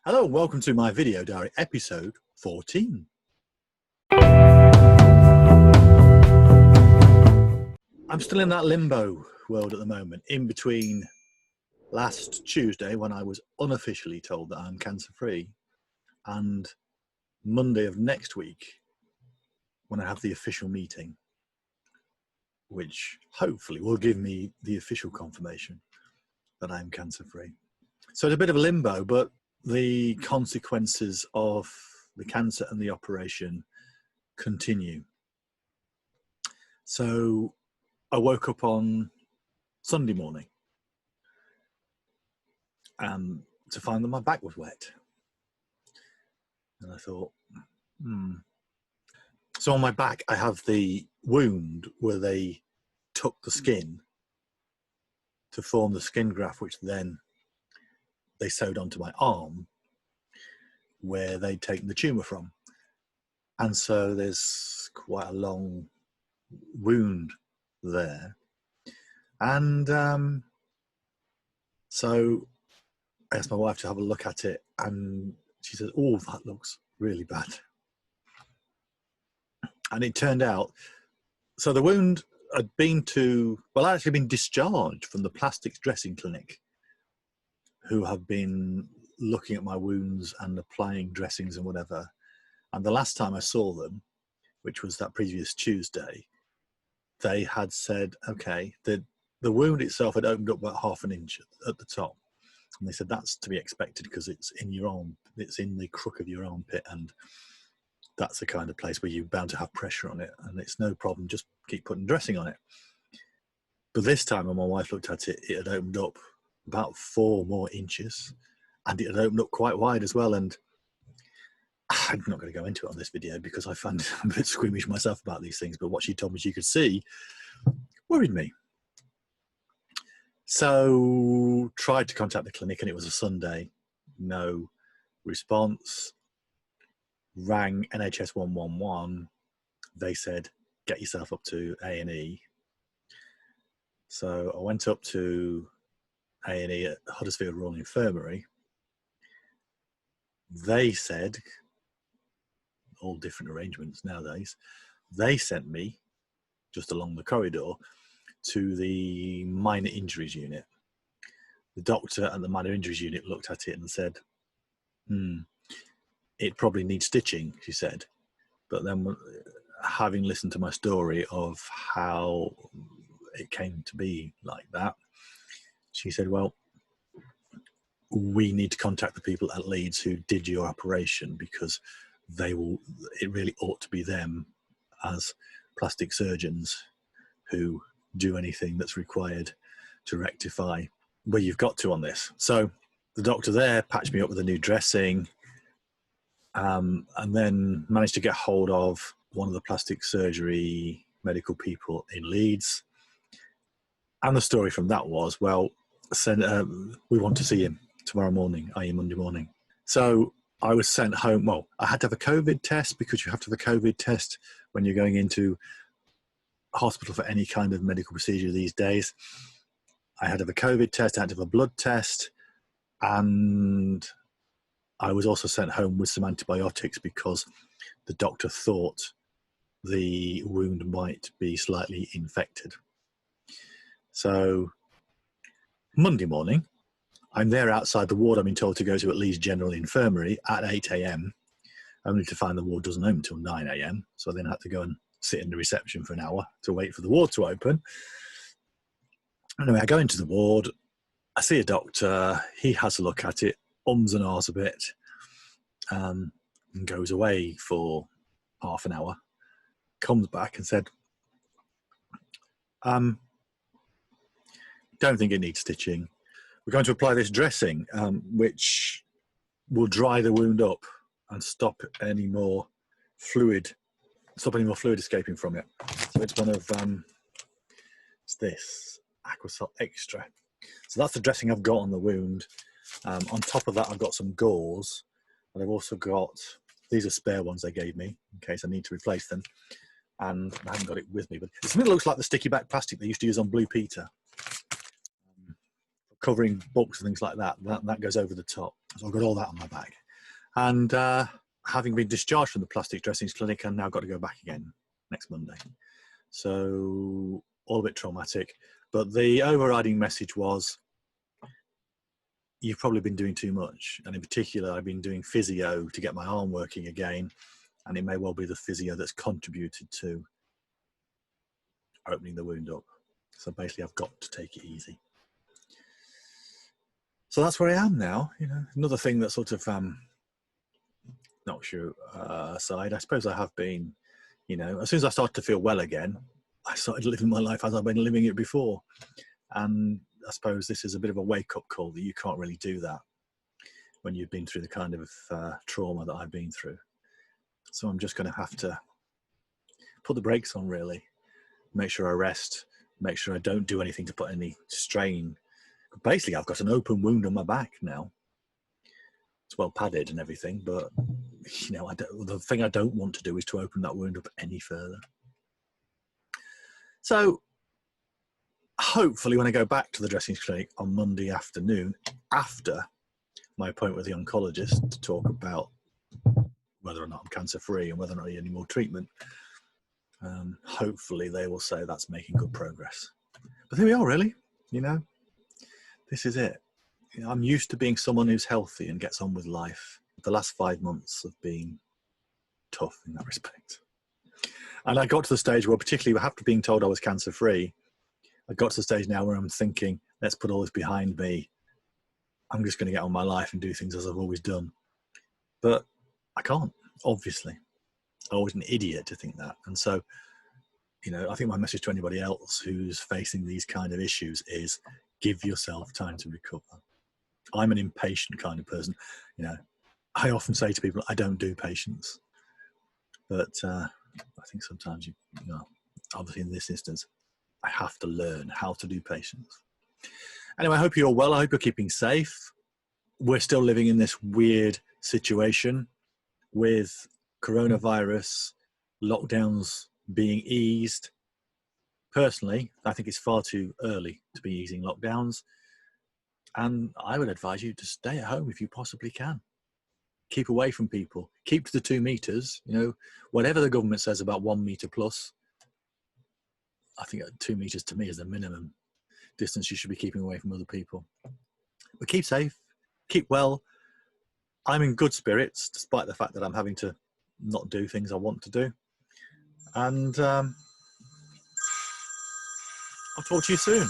Hello and welcome to my video diary episode 14. I'm still in that limbo world at the moment, in between last Tuesday when I was unofficially told that I'm cancer free and Monday of next week when I have the official meeting, which hopefully will give me the official confirmation that I'm cancer free. So it's a bit of a limbo, but the consequences of the cancer and the operation continue. So I woke up on Sunday morning to find that my back was wet. And I thought, So on my back, I have the wound where they took the skin to form the skin graft, which then they sewed onto my arm where they'd taken the tumour from. And so there's quite a long wound there. And so I asked my wife to have a look at it, and she said, "Oh, that looks really bad." And it turned out, so the wound had been I'd actually been discharged from the plastics dressing clinic, who have been looking at my wounds and applying dressings and whatever. And the last time I saw them, which was that previous Tuesday, they had said, okay, the wound itself had opened up about ½ inch at the top. And they said that's to be expected because it's in your arm, it's in the crook of your armpit, and that's the kind of place where you're bound to have pressure on it, and it's no problem, just keep putting dressing on it. But this time when my wife looked at it, it had opened up about 4 more inches, and it had opened up quite wide as well. And I'm not going to go into it on this video because I find I'm a bit squeamish myself about these things, but what she told me she could see worried me. So tried to contact the clinic, and it was a Sunday, no response. Rang NHS 111, they said, get yourself up to A&E. So I went up to A&E at Huddersfield Royal Infirmary. They said, all different arrangements nowadays, they sent me just along the corridor to the minor injuries unit. The doctor at the minor injuries unit looked at it and said, it probably needs stitching, she said. But then, having listened to my story of how it came to be like that, she said, well, we need to contact the people at Leeds who did your operation, because it really ought to be them as plastic surgeons who do anything that's required to rectify where you've got to on this. So the doctor there patched me up with a new dressing, and then managed to get hold of one of the plastic surgery medical people in Leeds. And the story from that was, well, we want to see him tomorrow morning, i.e. Monday morning. So I was sent home. Well, I had to have a COVID test, because you have to have a COVID test when you're going into hospital for any kind of medical procedure these days. I had to have a COVID test, I had to have a blood test, and I was also sent home with some antibiotics because the doctor thought the wound might be slightly infected. So Monday morning, I'm there outside the ward I've been told to go to at Leeds General Infirmary at 8 AM, only to find the ward doesn't open until 9 AM. So I then had to go and sit in the reception for an hour to wait for the ward to open. Anyway, I go into the ward, I see a doctor, he has a look at it, ums and ahs a bit, and goes away for half an hour, comes back and said, don't think it needs stitching. We're going to apply this dressing, which will dry the wound up and stop any more fluid escaping from it. So it's one of, it's this Aquacel Extra. So that's the dressing I've got on the wound. On top of that, I've got some gauze, and I've also got, these are spare ones they gave me in case I need to replace them, and I haven't got it with me, but it's something that looks like the sticky back plastic they used to use on Blue Peter, covering books and things like that. That goes over the top. So I've got all that on my back. And having been discharged from the plastic dressings clinic, I've now got to go back again next Monday. So all a bit traumatic. But the overriding message was, you've probably been doing too much. And in particular, I've been doing physio to get my arm working again. And it may well be the physio that's contributed to opening the wound up. So basically, I've got to take it easy. So that's where I am now. You know, another thing that sort of not sure aside, I suppose I have been, you know, as soon as I started to feel well again, I started living my life as I've been living it before. And I suppose this is a bit of a wake-up call that you can't really do that when you've been through the kind of trauma that I've been through. So I'm just going to have to put the brakes on, really. Make sure I rest, make sure I don't do anything to put any strain. Basically, I've got an open wound on my back now. It's well padded and everything, but you know, the thing I don't want to do is to open that wound up any further. So hopefully when I go back to the dressings clinic on Monday afternoon, after my appointment with the oncologist to talk about whether or not I'm cancer-free and whether or not I need any more treatment, hopefully they will say that's making good progress. But here we are, really. You know, this is it. You know, I'm used to being someone who's healthy and gets on with life. The last 5 months have been tough in that respect. And I got to the stage where, particularly after being told I was cancer-free, I got to the stage now where I'm thinking, let's put all this behind me. I'm just going to get on my life and do things as I've always done. But I can't, obviously. I'm always an idiot to think that. And so, you know, I think my message to anybody else who's facing these kind of issues is give yourself time to recover. I'm an impatient kind of person. You know, I often say to people, I don't do patience. But I think sometimes, you know, obviously in this instance, I have to learn how to do patience. Anyway, I hope you're well. I hope you're keeping safe. We're still living in this weird situation with coronavirus, lockdowns being eased. Personally, I think it's far too early to be easing lockdowns. And I would advise you to stay at home if you possibly can. Keep away from people. Keep to the 2 meters. You know, whatever the government says about 1 meter plus, I think 2 meters to me is the minimum distance you should be keeping away from other people. But keep safe, keep well. I'm in good spirits, despite the fact that I'm having to not do things I want to do. And I'll talk to you soon.